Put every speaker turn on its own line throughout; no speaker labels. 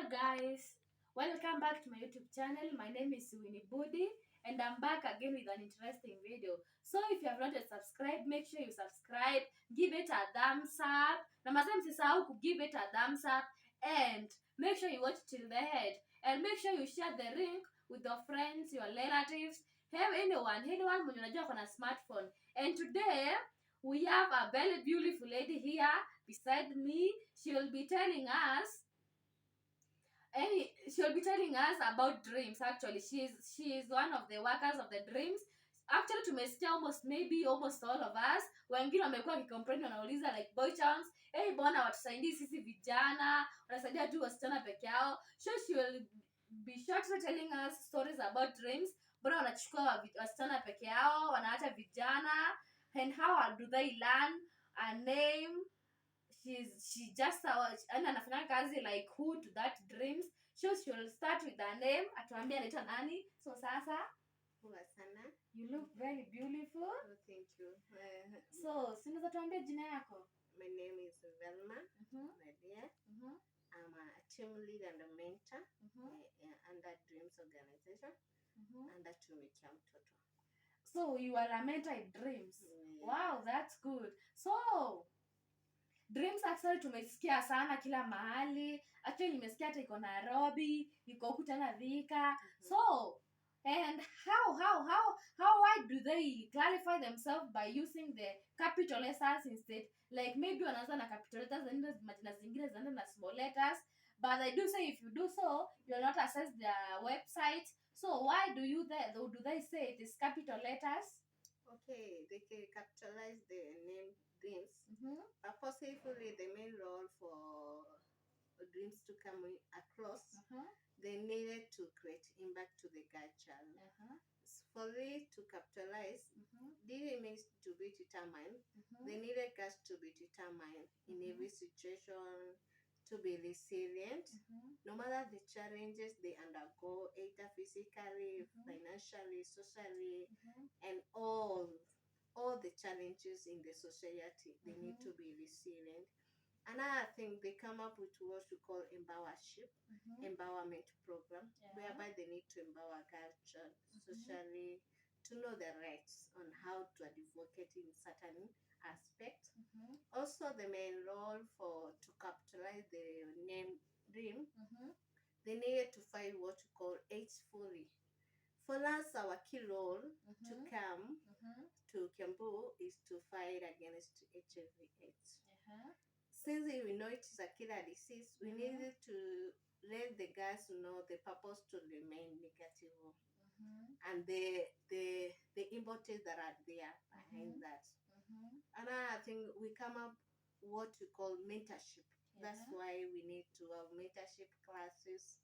Guys, welcome back to my YouTube channel. My name is Winnie Budi and I'm back again with an interesting video. So if you have not yet subscribed, make sure you subscribe, give it a thumbs up. Na mazee msisahau ku give it a thumbs up and make sure you watch till the end and make sure you share the link with your friends, your relatives, anyone mwenye unajua kuna smartphone. And today we have a very beautiful lady here beside me. She will be telling us about dreams. Actually, she is one of the workers of the dreams. Actually, tumesikia almost all of us, wengine wamekuwa wakicomplain, wanauliza like boy chance, hey, bona watusaidii sisi vijana, wanasaidia tu wasichana peke yao. So she will be shortly telling us stories about dreams. Bona wanachukua wasichana peke yao, wanaacha vijana, and how do they learn a name. She just anafanya kazi like who to that dreams. So she will start with her name, atuambia anaitwa nani. So sasa
Sana.
You look very beautiful.
Oh, thank you.
So sinaweza tuambia jina yako?
My name is Velma. Nadia. I'm a team lead and a mentor under Dreams Organization under Tumikia Mtoto.
So you are a mentor in Dreams. Wow, that's good. So Dreams actually tumesikia sana kila mahali. Actually nimesikia hata iko Nairobi, iko huku tena Thika. So and why do they clarify themselves by using the capital letters instead? Like maybe wanaanza na capital letters and majina zingine zinaanza na small letters, but they do say if you do so you will not access their website. So why do they say it is capital letters?
Okay, they can capitalize the name Dreams. Possibly the main role for Dreams to come across, they needed to create impact to the girl child. For it to capitalize, didn't mean to be determined. They needed girls to be determined in every situation, to be resilient, no matter the challenges they undergo, either physically, financially, socially, and all the challenges in the society. They need to be resilient. Another thing, they come up with what we call empowerment program, whereby they need to empower culture, socially, to know the rights on how to advocate in certain aspects. Also, the main role to capitalize the name Dream, they needed to find what we call AIDS fully. For us, our key role to come to Kiambu is to fight against HIV/AIDS. Since we know it is a killer disease, we needed to let the guys know the purpose to remain negative and the importance that are there behind that. Another thing, we come up what we call mentorship. That's why we need to have mentorship classes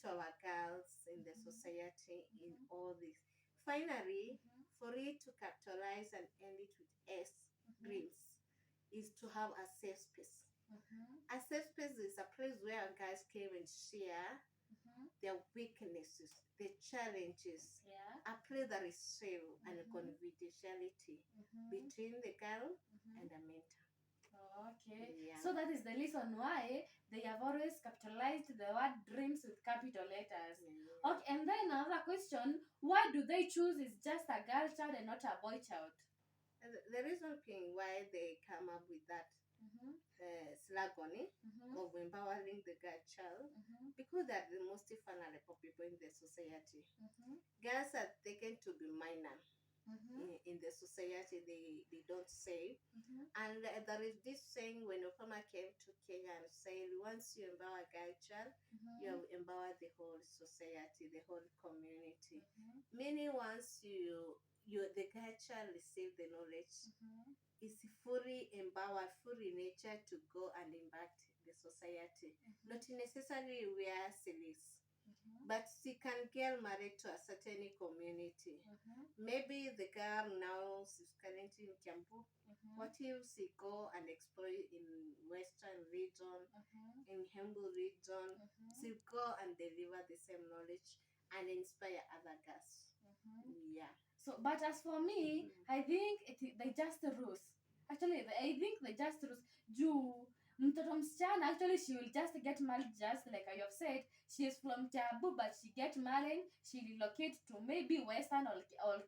to our girls in the society in all this. Finally, for it to capitalize and end it with S, Dreams, is to have a safe space. A safe space is a place where guys came and share their weaknesses, their challenges. A place that is safe and confidentiality between the girl and the mentor.
Okay. Yeah. So that is the reason why they have always capitalized the word Dreams with capital letters. Okay, and then another question, why do they choose is just a girl child and not a boy child?
The reason being why they come up with that slogan of empowering the girl child, because they are the most vulnerable people in the society. Girls are taken to be minor in the society. They don't say. And there is this saying when Obama came to Kenya and said, once you empower a girl child, you have empowered the whole society, the whole community. Meaning once the girl child receive the knowledge, is fully empowered, fully nature to go and impact the society. Not necessarily where she lives, but she can get married to a certain community. Maybe the girl now is currently in Kiambu. What if she go and explore in Western region, in Hembu region? She go and deliver the same knowledge and inspire other girls. Yeah.
So, but as for me, I think they just rules. Actually, I think they just rules. mtoto msichana, actually she will just get married, just like I have said, she is from Kiambu, but she get married, she relocate to maybe Western or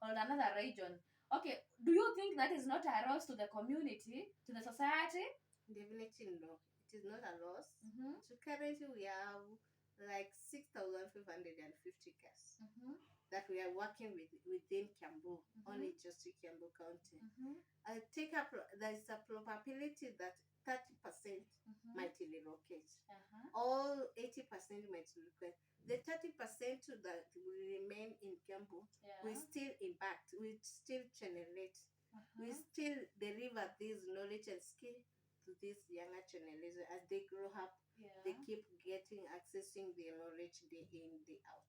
another region. Okay, do you think that is not a loss to the community, to the society?
Definitely no. It is not a loss. So currently we have like 6,550 cars that we are working with within Kiambu, only just in Kiambu County. I take up there is a probability that 30% might relocate. All 80% might relocate. The 30% that will remain in Kiambu will still impact, will still generate, we still deliver this knowledge and skill to this younger generation as they grow up. They keep getting accessing the knowledge day in, day out.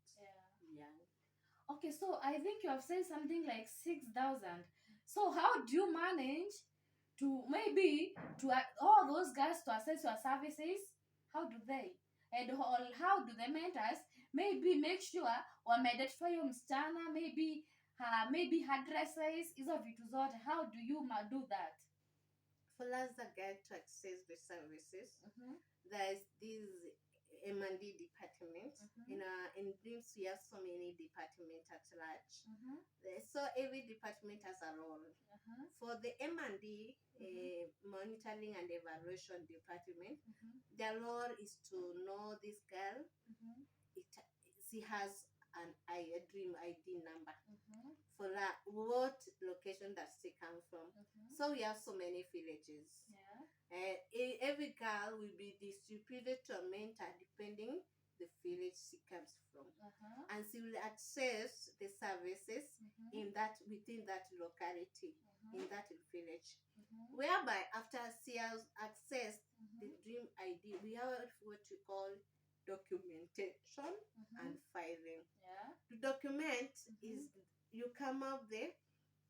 Okay, so I think you have said something like 6,000. So how do you manage to maybe to all those guys to access your services? How do they? And how do the mentors maybe make sure wameidentify hiyo msichana, maybe addresses hizo vitu zote? How do you do that?
For us, the guide to access the services, there's this M&D department. In Dreams, we have so many departments at large. So every department has a role. For the M&D, monitoring and evaluation department, their role is to know this girl. She has a dream ID number. For that, what location does she come from? So we have so many villages. Every girl will be distributed to a mentor depending the village she comes from, and she will access the services in that within that locality, in that village. Whereby after she has accessed the dream ID, we have what we call documentation and filing. The document is you come up the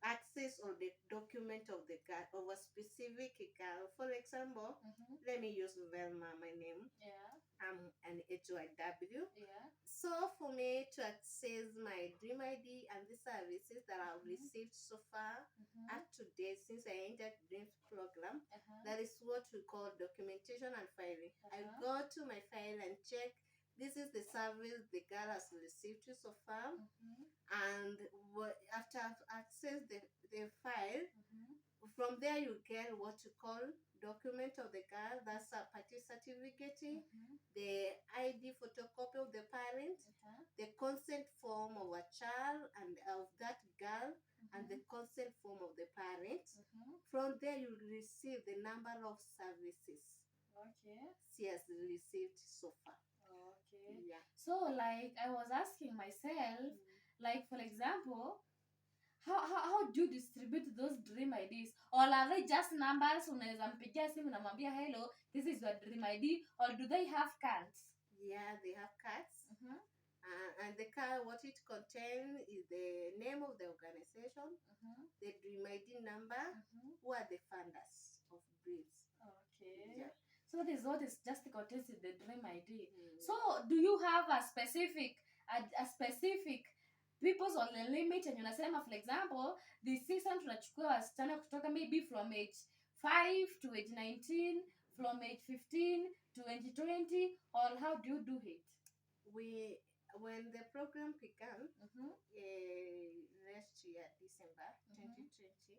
access or the document of the girl of a specific girl. For example, let me use Velma, my name. I'm an HYW. So for me to access my dream ID and the services that I've received so far up to date since I entered Dreams program, that is what we call documentation and filing. I go to my file and check this is the service the girl has received so far, and after I've accessed the file, from there you get what you call document of the girl. That's a party certificate, the ID photocopy of the parent, the consent form of a child and of that girl, and the consent form of the parent. From there you receive the number of services she has received so far.
So like I was asking myself, like for example, how do you distribute those dream IDs, or are they just numbers unaweza mpigia simu na mwambia hello, this is your dream ID, or do they have cards?
They have cards. And the card, what it contains is the name of the organization, the dream ID number, who are the funders of dreams.
So that is what is just contains in the dream ID. So do you have a specific people's on the limit, and unasema for example this season tunachukua wasichana kutoka maybe from age 5 to age 19, from age 15 to age 20, or how do you do it?
When the program began last year, December 2020,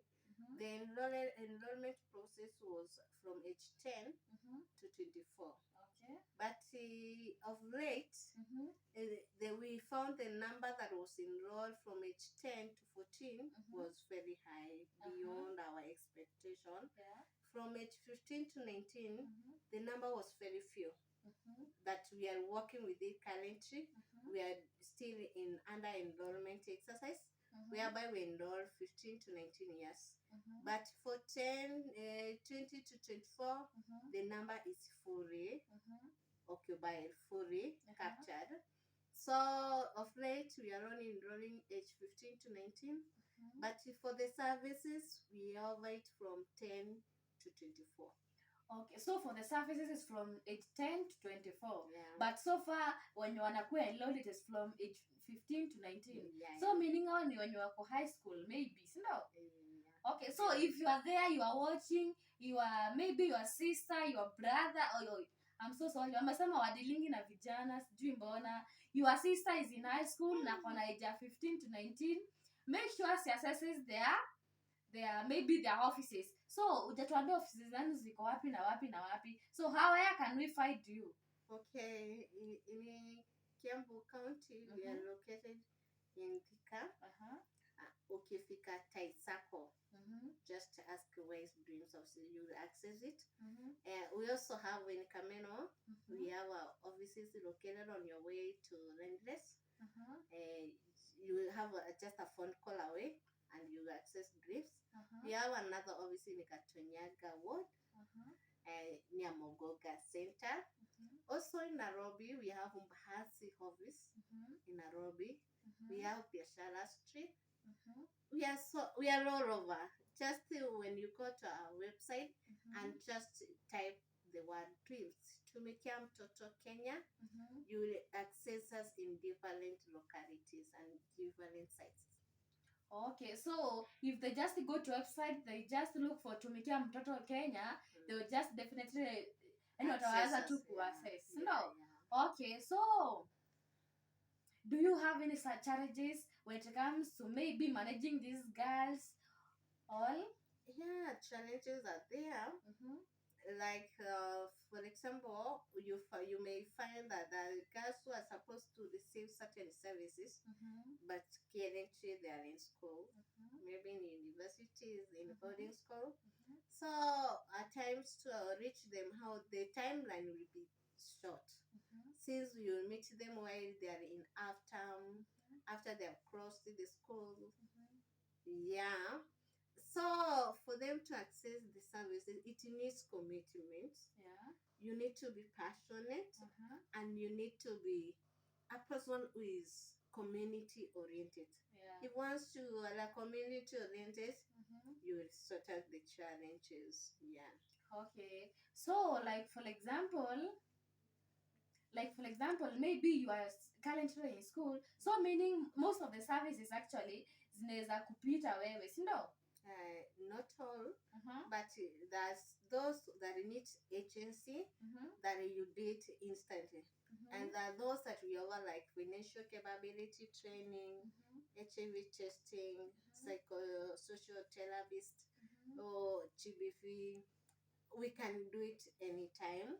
the enrollment process was from age 10 to 24. But of late, we found the number that was enrolled from age 10 to 14 was very high, beyond our expectation. From age 15 to 19, the number was very few. That we are working with it currently. We are still in under enrollment exercise, whereby we enroll 15 to 19 years. But for 20 to 24, the number is fully occupied, fully captured. So of late, we are only enrolling age 15 to 19. But for the services, we offer it from 10 to 24.
Okay, so for the services is from age 10 to 24. But so far when you wanakuwa enrolled it is from age 15 to 19. So meaning on when you are high school maybe, no? Okay, so if you are there, you are watching, maybe your sister, your brother, or I'm so sorry, wamesema wadilingi na vijana, sijui mbona. Your sister is in high school na kona age 15 to 19. Make sure she assesses maybe their offices. So ujatuambia offices zenu ziko wapi na wapi na wapi. So where can we find you?
Okay, in Kiambu County, we are located in Thika. Ukifika Taisako, just ask where is Dreams of City, you will access it. We also have in Kameno, we have our offices located on your way to Rendless. You will have just a phone call away and you will access Dreams. We have another office in Katonyaga Ward, near Mogoga Center. Also in Nairobi, we have Mbahasi office in Nairobi. We have Biashara Street. We are all over. Just when you go to our website and just type the word Dreams Tumikia Mtoto Kenya, you will access us in different localities and different sites.
Okay, so if they just go to website, they just look for Tumikia Mtoto Kenya, they will just definitely access. No. Okay, so do you have any such challenges when it comes to maybe managing these girls? All?
Yeah, challenges are there. Like for example, you may find that the girls who are supposed to receive certain services, but currently they are in school, maybe in universities, in boarding school. So at times to reach them, how the timeline will be short, since you meet them while they are in half term, after they have crossed the school. Yeah. So for them to access the services, it needs commitment. You need to be passionate, and you need to be a person who is community oriented. If once you are community oriented, you will sort out the challenges. Yeah.
Okay. So for example, maybe you are currently in school, so meaning most of the services actually zinaweza kupita wewe, si ndio?
Not all, but there's those that need agency that you did instantly, and there are those that we offer like financial capability training, HIV testing, psychosocial therapist, or GBV. We can do it anytime,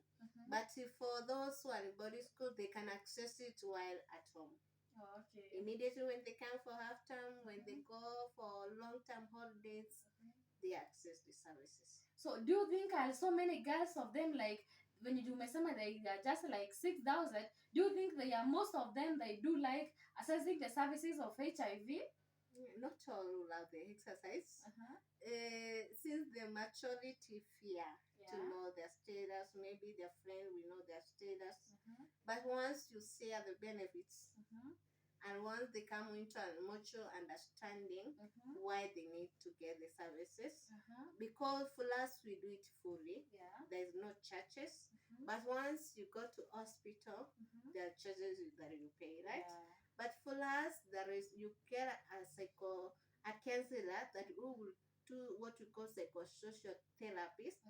but for those who are in boarding school, they can access it while at home.
Okay.
Immediately when they come for half term, when they go for long-term holidays, they access the services.
So do you think so many girls of them, like when you do mesama, they are just like 6,000, do you think they are most of them they do like accessing the services of HIV?
Not all love the exercise. Since the maturity fear to know their status, maybe their friend will know their status. But once you share the benefits, and once they come into a mutual understanding why they need to get the services, because for us we do it fully. There is no charges. But once you go to hospital, there are charges that you pay, right? But for us, there is, you get a counselor that will do what we call psychosocial therapist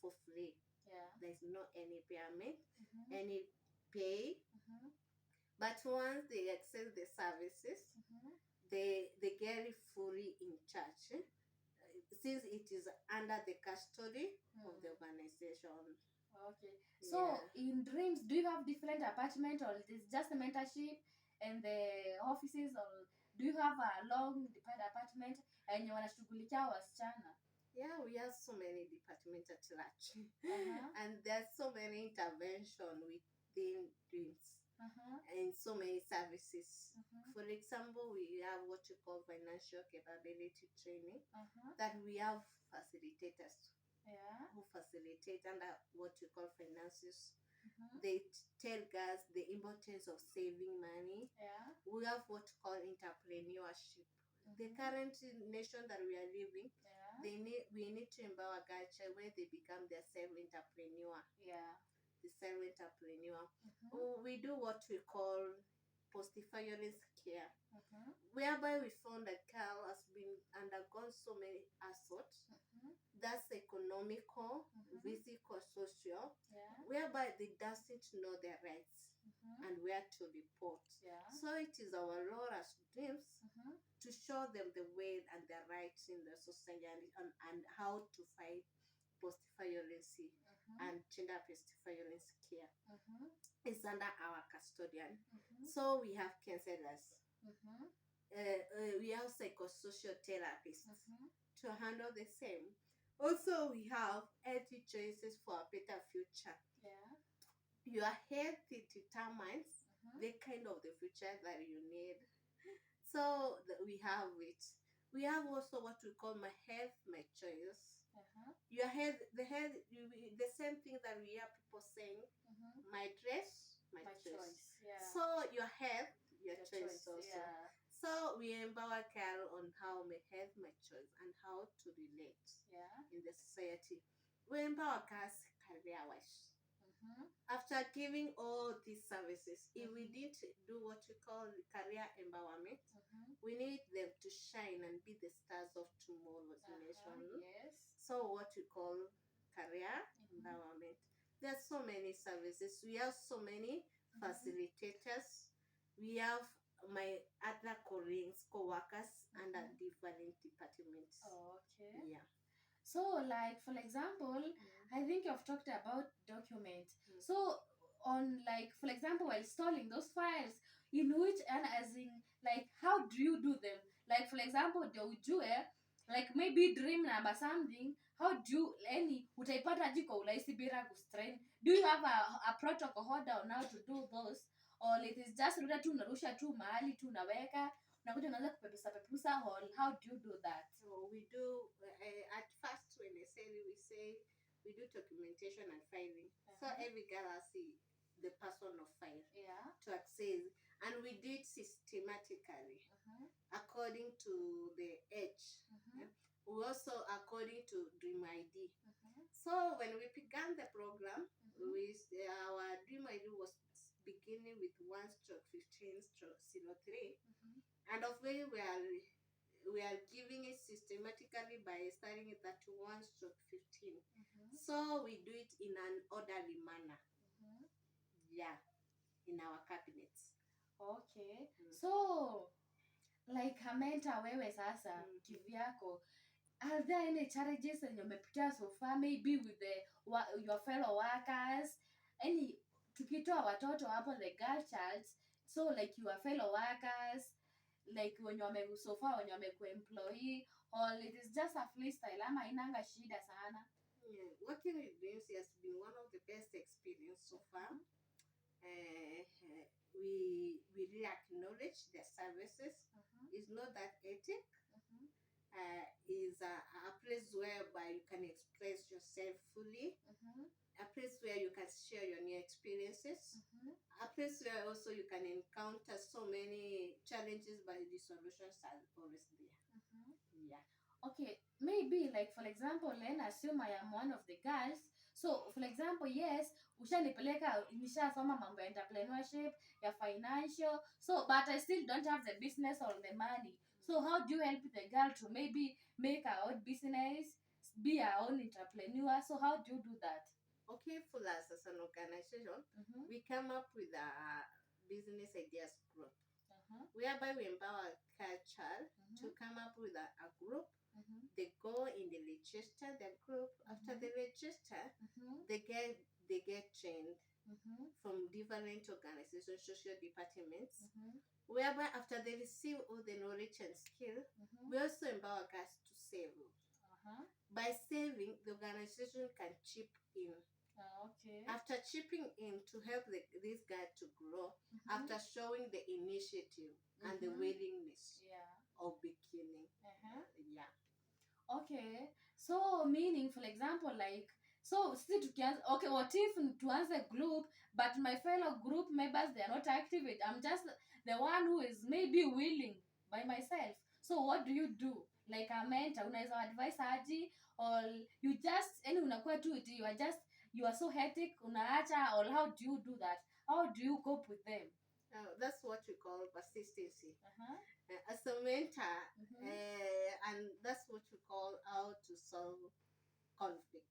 for free. There's no any payment, any pay. But once they access the services, they get it fully in charge, since it is under the custody of the organization.
Okay. So in Dreams, do you have different apartment, or is it just a mentorship and the offices, or do you have a long apartment and you wanashughulikia wasichana?
Yeah, we have so many departments at large, and there's so many intervention within Dreams, and so many services. For example, we have what you call financial capability training, that we have facilitators who facilitate under what you call finances. They tell us the importance of saving money. We have what you call entrepreneurship. The current nation that we are living, we need to empower girls where they become their self-entrepreneur. The self-entrepreneur. We do what we call post-violence care, whereby we found that girl has been undergone so many assaults. That's economical, physical, social, whereby they doesn't know their rights and where to report. So it is our role as dreams to show them the way and their rights in the society and how to fight post-violence and gender-based violence care. It's under our custodian. So we have counselors. We have psychosocial therapists to handle the same. Also, we have healthy choices for a better future. Your health determines the kind of the future that you need. So we have it. We have also what we call my health, my choice. Your health, the same thing that we hear people saying, my dress, my choice. So your health, your choice also. So we empower Carol on how my health, my choice, and how to relate in the society. We empower girls career-wise. After giving all these services, if we did do what we call career empowerment, we need them to shine and be the stars of tomorrow's nation. So what we call career empowerment. There are so many services. We have so many facilitators. We have my other colleagues, co-workers under different departments. Yeah.
So, like for example, I think you've talked about document. So, on like for example, while installing those files, in which and as in like how do you do them? Like for example, do like maybe dream number something. How do you any utaipata jiko ulaisi bila kustrain? Do you have a protocol order on how to do those, or it is just ruda tu unarusha tu mahali tu unaweka unakuja unaanza kupepusa or how do you do that?
So we do at first when they say we do documentation and filing. So every girl has the person of file to access, and we do it systematically according to the age. We also according to Dream ID. So when we began the program, our Dream ID was beginning with 1/15/03, and of which we are giving it systematically by starting it at 1/15. So we do it in an orderly manner. Yeah, in our cabinets.
Okay. So like Hamenta wewe sasa kivyako, are there any challenges that umepitia so far maybe with your fellow workers? Any tukitoa watoto hapo the girl child, so like your fellow workers, like when you so far when you employee, or it is just a freestyle ama inanga shida sana?
Yeah, working with dreams has been one of the best experience so far. We really acknowledge their services. It's not that ethic. Is a place whereby you can express yourself fully. A place where you can share your new experiences. A place where also you can encounter so many challenges, but the solutions are always there. Yeah.
Okay, maybe like for example, let's assume I am one of the girls. So for example, yes, ushanipeleka nishasoma mambo ya entrepreneurship, ya financial. So but I still don't have the business or the money. So how do you help the girl to maybe make her own business, be her own entrepreneur? So how do you do that?
Okay, for us as an organization, we come up with a business ideas group, whereby we empower a child to come up with a group. They go in the register the group. After they register, they get trained from different organizations, social departments, whereby after they receive all the knowledge and skill, we also empower us to save. By saving, the organization can chip in.
Okay.
After chipping in to help this guy to grow, after showing the initiative and the willingness of beginning. Yeah.
Okay. So meaning, for example, like, so see okay, what if to answer group, but my fellow group members, they are not active. I'm just the one who is maybe willing by myself. So what do you do? Like a mentor, unaweza advise aji, or you just any unakuwa tu it, you are so hectic unaacha, or how do you do that? How do you cope with them?
That's what we call persistency. As a mentor, and that's what we call how to solve conflict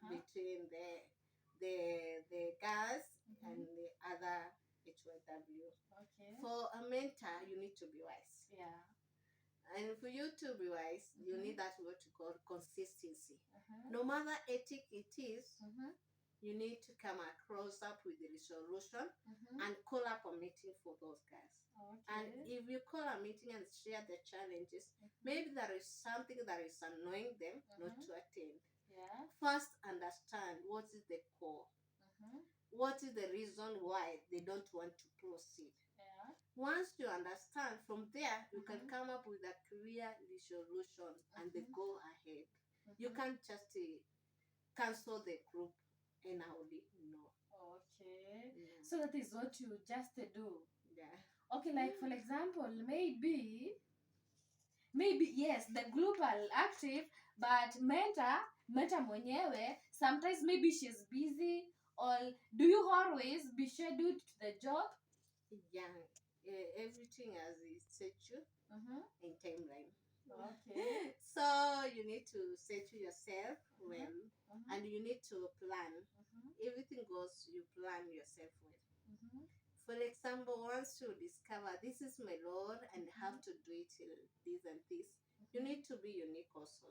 between the girls and the other HYW. For a mentor, you need to be wise. And for you to be wise, you need that what you call consistency. No matter ethic it is, you need to come across up with the resolution and call up a meeting for those guys. And if you call a meeting and share the challenges, maybe there is something that is annoying them not to attend. First, understand what is the core. What is the reason why they don't want to proceed? Once you understand, from there you can come up with a clear resolution and they go ahead. You can't just cancel the group and I will no.
So that is what you just do.
Yeah.
Like for example, maybe yes, the group are active, but mentor mwenyewe sometimes maybe she's busy, or do you always be scheduled to the job?
Yeah, everything has its schedule and timeline. So you need to set yourself well, and you need to plan. Everything goes, you plan yourself well. For example, once you discover this is my role and have to do it this and this, you need to be unique also.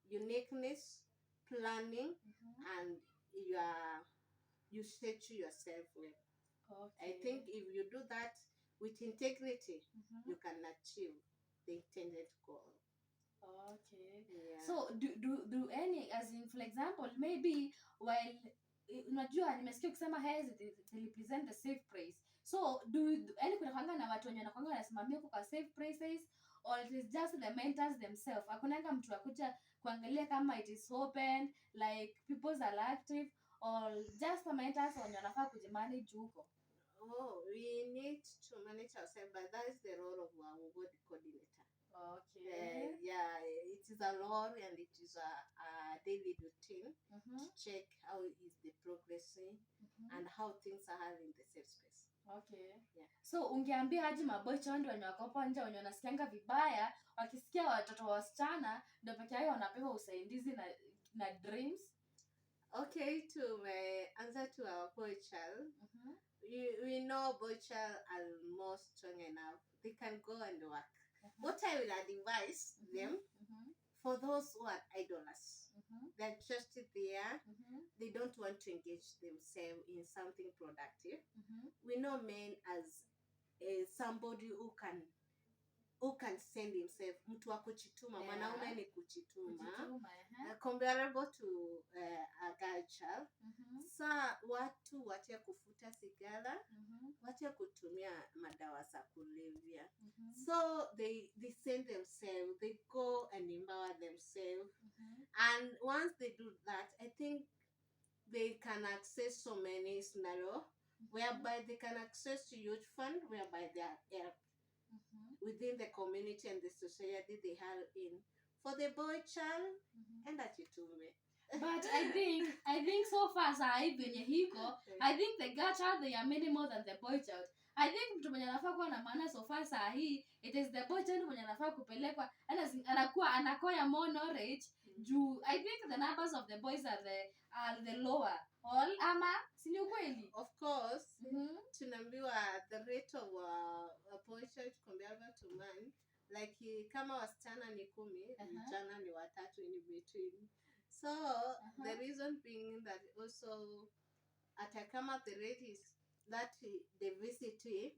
Uniqueness, planning, and you schedule yourself well. I think if you do that with integrity, you can achieve the intended goal. Yeah.
So do any, as in for example, maybe while unajua nimesikia ukisema hairs they represent the safe place, so do any kuna kwanga na watu wenye wanakwanga wanasimamia kwa safe places, or it is just the mentors themselves? Hakunanga mtu akuja kuangalia kama it is open, like people are active, or just the mentors wenye wanafaa kujimanage huko?
We need to manage ourselves, but that is the role of our body coordinator. Yeah, it is a role and it is a daily routine to check how is the progressing and how things are in the safe space. Yeah.
So ungeambia aje mabocha ndio wenye wako nje wenye wanasikianga vibaya wakisikia watoto wasichana ndio peke yao wanapewa usaidizi na dreams?
To answer to our boy child, we know boy child are more strong enough. They can go and work. What I will advise them, for those who are idlers, they're just there, they don't want to engage themselves in something productive. We know men as somebody who can send himself, mtu wa kuchituma. Mwanaume ni kuchituma, comparable to a girl child. Sa watu wache kufuta sigara, wache kutumia madawa za kulevya. So they send themselves, they go and empower themselves. And once they do that, I think they can access so many scenarios whereby they can access to youth fund, whereby they are helped within the community and the society they are in. For the boy child, and that you told me.
But I think so far sahi venye hiko, I think the girl child they are many more than the boy child. I think mtu mwenye anafaa kuwa na maana so far sahi, it is the boy child mwenye anafaa kupelekwa, anakoya more knowledge. I think the numbers of the boys are the lower. All ama si ni ukweli?
Of course, tunaambiwa the rate of a boy child compared to man, like kama wasichana ni 10, vijana ni 3 in between. So the reason being that also atakama the rate is that they visit it,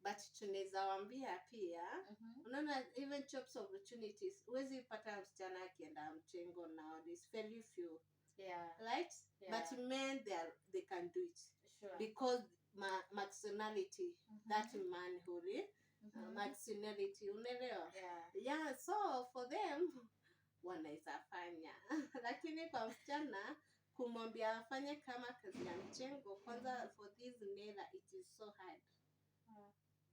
but tunaweza waambia pia, unaona even jobs opportunities, huwezi pata msichana akienda mchengo nowadays, very few. Right? But men they can do it.
Sure.
Because masculinity, that manhood, masculinity, unaelewa? Yeah, so for them wanaweza fanya. Lakini kwa msichana kumwambia afanye kama kazi ya mchengo, kwanza for this nela it is so hard.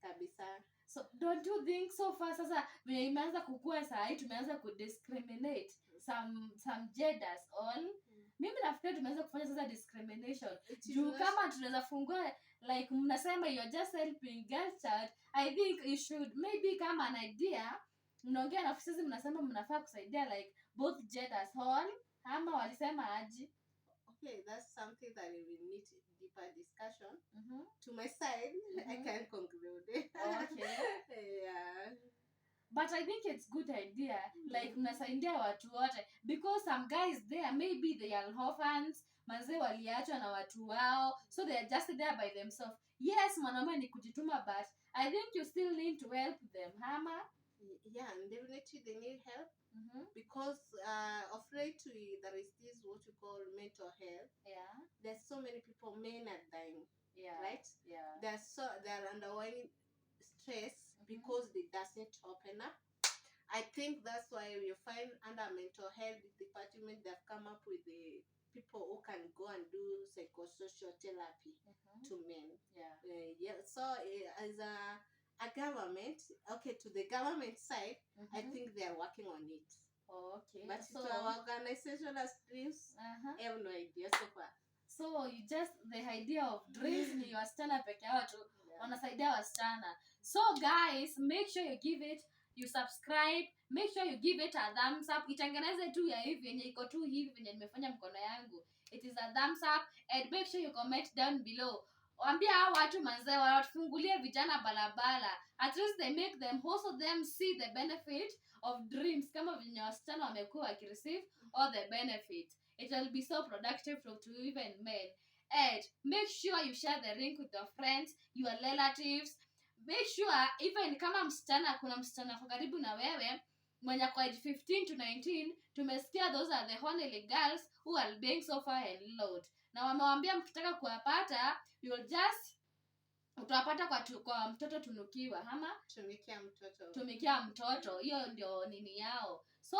Kabisa.
So don't you think so far sasa vile imeanza kukua sahi tumeanza kudiscriminate some genders all? Mimi nafikiri tumeanza kufanya sasa discrimination. Juu kama tunaweza fungua like mnasema you're just helping girl child, I think you should maybe kama an idea mnaongea na officers mnasema mnafaa kusaidia like both genders all, ama walisema aje?
Okay, that's something that we will need deeper discussion. To my side, I can't conclude.
Okay.
Yeah.
But I think it's good idea, like mnasaidia watu wote, because some guys there maybe they are orphans, manze waliachwa na watu wao, so they are just there by themselves. Yes, mwanaume ni kujituma, but I think you still need to help them, hama?
Yeah, and definitely they need help. Because afraid to there is this what you call mental health.
Yeah.
There's so many people, men are dying.
Yeah.
Right?
Yeah.
They're undergoing stress because they doesn't open up. I think that's why you find under mental health department they've come up with the people who can go and do psychosocial therapy to men.
Yeah.
Yeah. So as a government, okay, to the government side, I think they are working on it.
Okay.
But
so
to our organization as dreams, I have no idea so far.
So you just the idea of dreams ni wasichana peke yao tu wanasaidia wasichana. So guys, make sure you give it, you subscribe, make sure you give it a thumbs up. Itengeneze tu ya hivi yenye iko tu hivi venye nimefanya mkono yangu. It is a thumbs up, and make sure you comment down below. Waambia hao watu manze watufungulie vijana balabala. At least they make them also them see the benefit of dreams kama venye wasichana wamekuwa wakireceive all the benefits. It will be so productive to even men. And make sure you share the link with your friends, your relatives. Make sure even kama msichana kuna msichana kwa karibu na wewe mwenye kwa age 15 to 19, tumesikia those are the only girls who are being so far and load. Na wamewambia mkitaka kuwapata, you'll just utawapata kwa mtoto tunukiwa, ama tumikia mtoto, hiyo ndio nini yao. So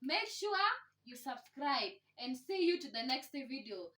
make sure you subscribe and see you to the next video.